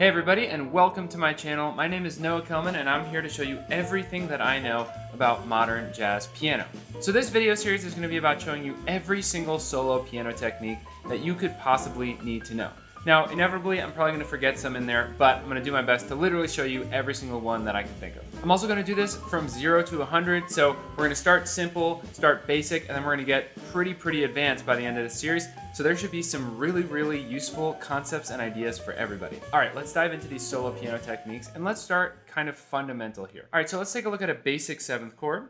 Hey everybody, and welcome to my channel. My name is Noah Kellman, and I'm here to show you everything that I know about modern jazz piano. So this video series is going to be about showing you every single solo piano technique that you could possibly need to know. Now, inevitably, I'm probably going to forget some in there, but I'm going to do my best to literally show you every single one that I can think of. I'm also going to do this from 0 to 100, so we're going to start simple, start basic, and then we're going to get pretty advanced by the end of the series. So there should be some really useful concepts and ideas for everybody. All right, let's dive into these solo piano techniques, and let's start kind of fundamental here. All right, so let's take a look at a basic 7th chord.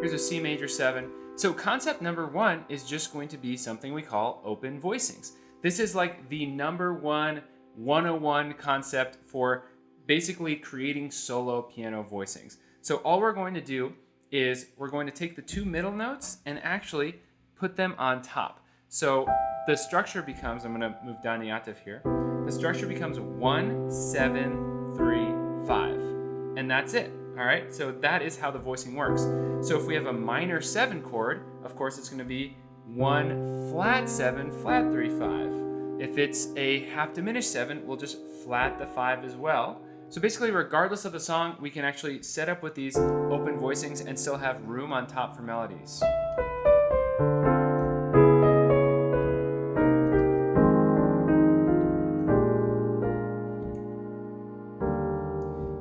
Here's a C major 7. So concept number 1 is just going to be something we call open voicings. This is like the number 101 concept for basically creating solo piano voicings. So all we're going to do is we're going to take the 2 middle notes and actually put them on top. So the structure becomes, I'm going to move down the octave here. The structure becomes 1, 7, 3, 5. And that's it. All right. So that is how the voicing works. So if we have a minor 7 chord, of course, it's going to be 1, flat 7, flat 3, 5. If it's a half diminished 7, we'll just flat the 5 as well. So basically, regardless of the song, we can actually set up with these open voicings and still have room on top for melodies.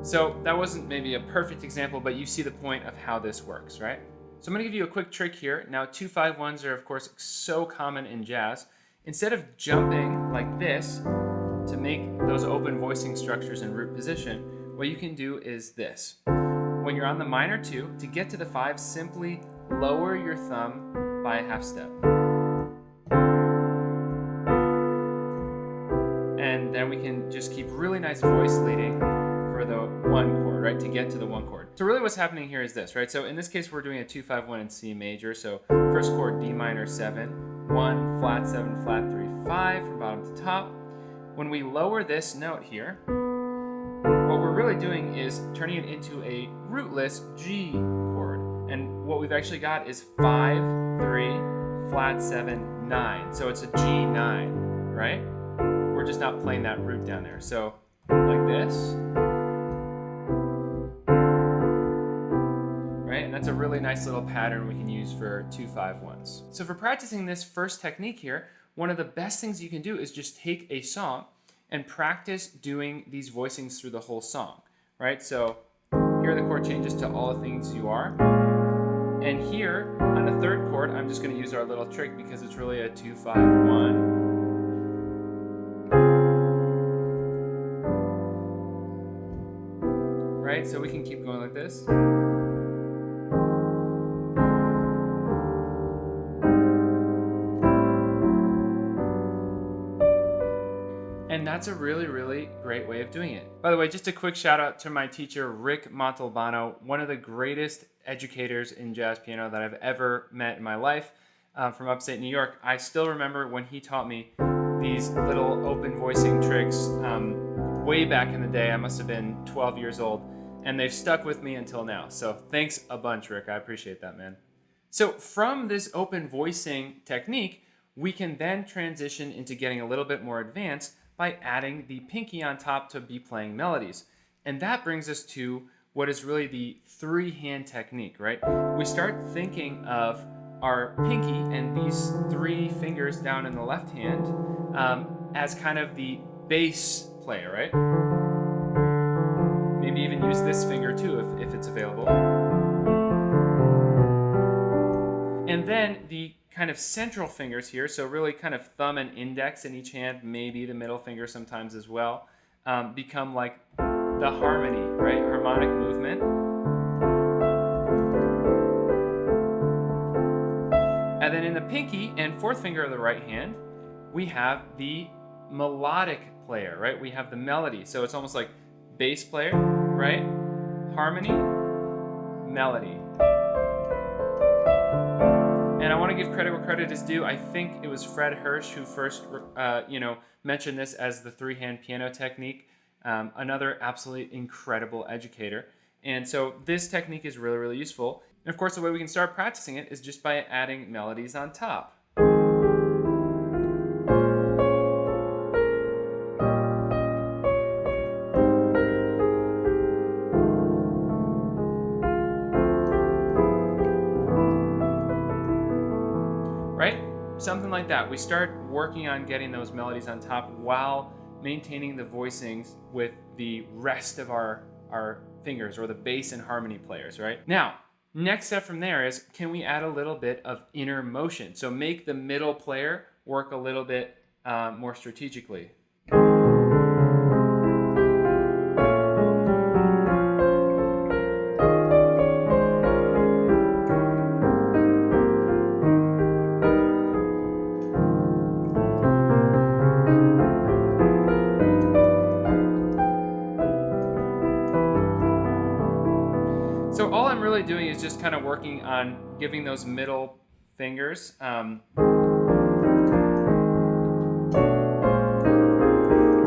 So that wasn't maybe a perfect example, but you see the point of how this works, right? So I'm going to give you a quick trick here. Now, 2-5-1s are, of course, so common in jazz. Instead of jumping like this to make those open voicing structures in root position, what you can do is this. When you're on the minor 2, to get to the 5, simply lower your thumb by a half step. And then we can just keep really nice voice leading for the 1 chord, right, to get to the 1 chord. So really what's happening here is this, right? So in this case, we're doing a 2-5-1 in C major. So first chord, D minor 7. 1, flat 7, flat 3, 5 from bottom to top. When we lower this note here, what we're really doing is turning it into a rootless G chord. And what we've actually got is 5, 3, flat 7, 9. So it's a G9, right? We're just not playing that root down there. So like this. And that's a really nice little pattern we can use for 2-5-1s. So for practicing this first technique here, one of the best things you can do is just take a song and practice doing these voicings through the whole song, right? So here are the chord changes to All the Things You Are. And here on the 3rd chord, I'm just going to use our little trick because it's really a 2-5-1. Right? So we can keep going like this. And that's a really great way of doing it. By the way, just a quick shout out to my teacher, Rick Montalbano, one of the greatest educators in jazz piano that I've ever met in my life, from upstate New York. I still remember when he taught me these little open voicing tricks way back in the day. I must have been 12 years old, and they've stuck with me until now. So thanks a bunch, Rick. I appreciate that, man. So from this open voicing technique, we can then transition into getting a little bit more advanced by adding the pinky on top to be playing melodies. And that brings us to what is really the 3-hand technique, right? We start thinking of our pinky and these 3 fingers down in the left hand as kind of the bass player, right? Maybe even use this finger too if it's available. And then the kind of central fingers here, so really kind of thumb and index in each hand, maybe the middle finger sometimes as well, become like the harmony, right? Harmonic movement. And then in the pinky and 4th finger of the right hand, we have the melodic player, right? We have the melody. So it's almost like bass player, right? Harmony, melody. And I want to give credit where credit is due. I think it was Fred Hirsch who first, mentioned this as the 3-hand piano technique. Another absolutely incredible educator. And so this technique is really useful. And of course, the way we can start practicing it is just by adding melodies on top. something like that. We start working on getting those melodies on top while maintaining the voicings with the rest of our fingers, or the bass and harmony players, right? Now, next step from there is, can we add a little bit of inner motion? So make the middle player work a little bit more strategically. So all I'm really doing is just kind of working on giving those middle fingers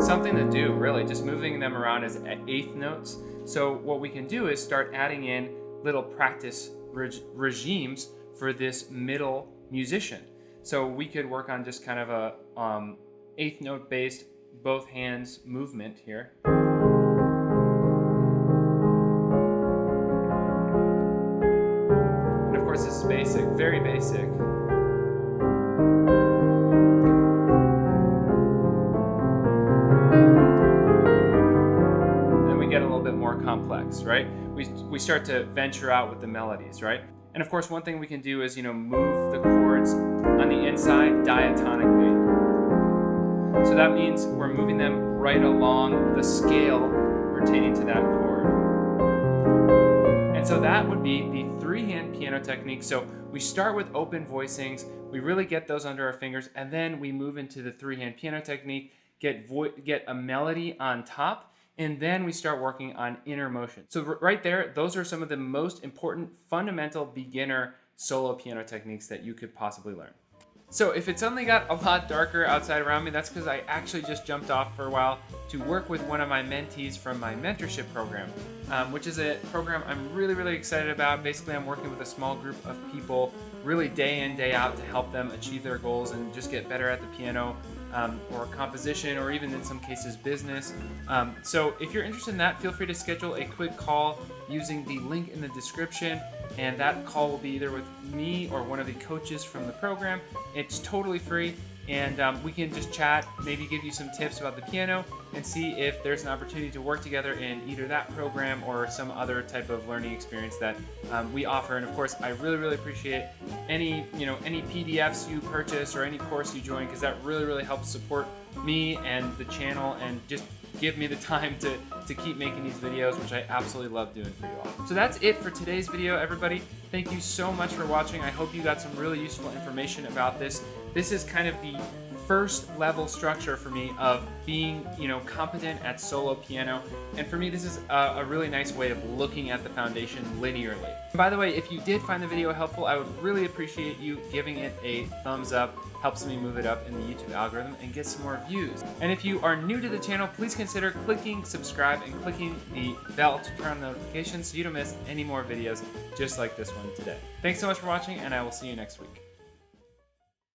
something to do, really, just moving them around as eighth notes. So what we can do is start adding in little practice regimes for this middle musician. So we could work on just kind of a eighth note based both hands movement here. This is basic, very basic. And then we get a little bit more complex, right? We start to venture out with the melodies, right? And of course, one thing we can do is, move the chords on the inside diatonically. So that means we're moving them right along the scale pertaining to that chord. And so that would be the three-hand piano technique. So we start with open voicings, we really get those under our fingers, and then we move into the three-hand piano technique, get a melody on top, and then we start working on inner motion. So right there, those are some of the most important fundamental beginner solo piano techniques that you could possibly learn. So if it suddenly got a lot darker outside around me, that's because I actually just jumped off for a while to work with one of my mentees from my mentorship program, which is a program I'm really, really excited about. Basically, I'm working with a small group of people really day in, day out to help them achieve their goals and just get better at the piano, or composition, or even in some cases business. So if you're interested in that, feel free to schedule a quick call using the link in the description, and that call will be either with me or one of the coaches from the program. It's totally free, and we can just chat, maybe give you some tips about the piano, and see if there's an opportunity to work together in either that program or some other type of learning experience that we offer. And of course, I really, really appreciate any PDFs you purchase or any course you join, because that really, really helps support me and the channel, and just give me the time to keep making these videos, which I absolutely love doing for you all. So that's it for today's video, everybody. Thank you so much for watching. I hope you got some really useful information about this. This is kind of the first level structure for me of being, competent at solo piano. And for me, this is a really nice way of looking at the foundation linearly. By the way, if you did find the video helpful, I would really appreciate you giving it a thumbs up. Helps me move it up in the YouTube algorithm and get some more views. And if you are new to the channel, please consider clicking subscribe and clicking the bell to turn on notifications so you don't miss any more videos just like this one today. Thanks so much for watching, and I will see you next week.